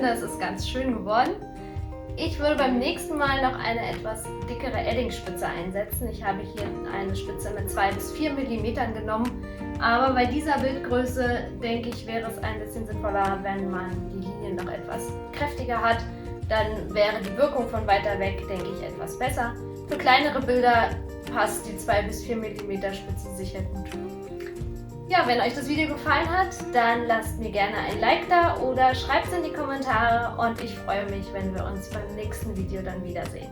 finde, es ist ganz schön geworden. Ich würde beim nächsten Mal noch eine etwas dickere Eddingspitze einsetzen. Ich habe hier eine Spitze mit 2 bis 4 mm genommen, aber bei dieser Bildgröße denke ich, wäre es ein bisschen sinnvoller, wenn man die Linien noch etwas kräftiger hat. Dann wäre die Wirkung von weiter weg, denke ich, etwas besser. Für kleinere Bilder passt die 2 bis 4 mm Spitze sicher gut. Ja, wenn euch das Video gefallen hat, dann lasst mir gerne ein Like da oder schreibt es in die Kommentare und ich freue mich, wenn wir uns beim nächsten Video dann wiedersehen.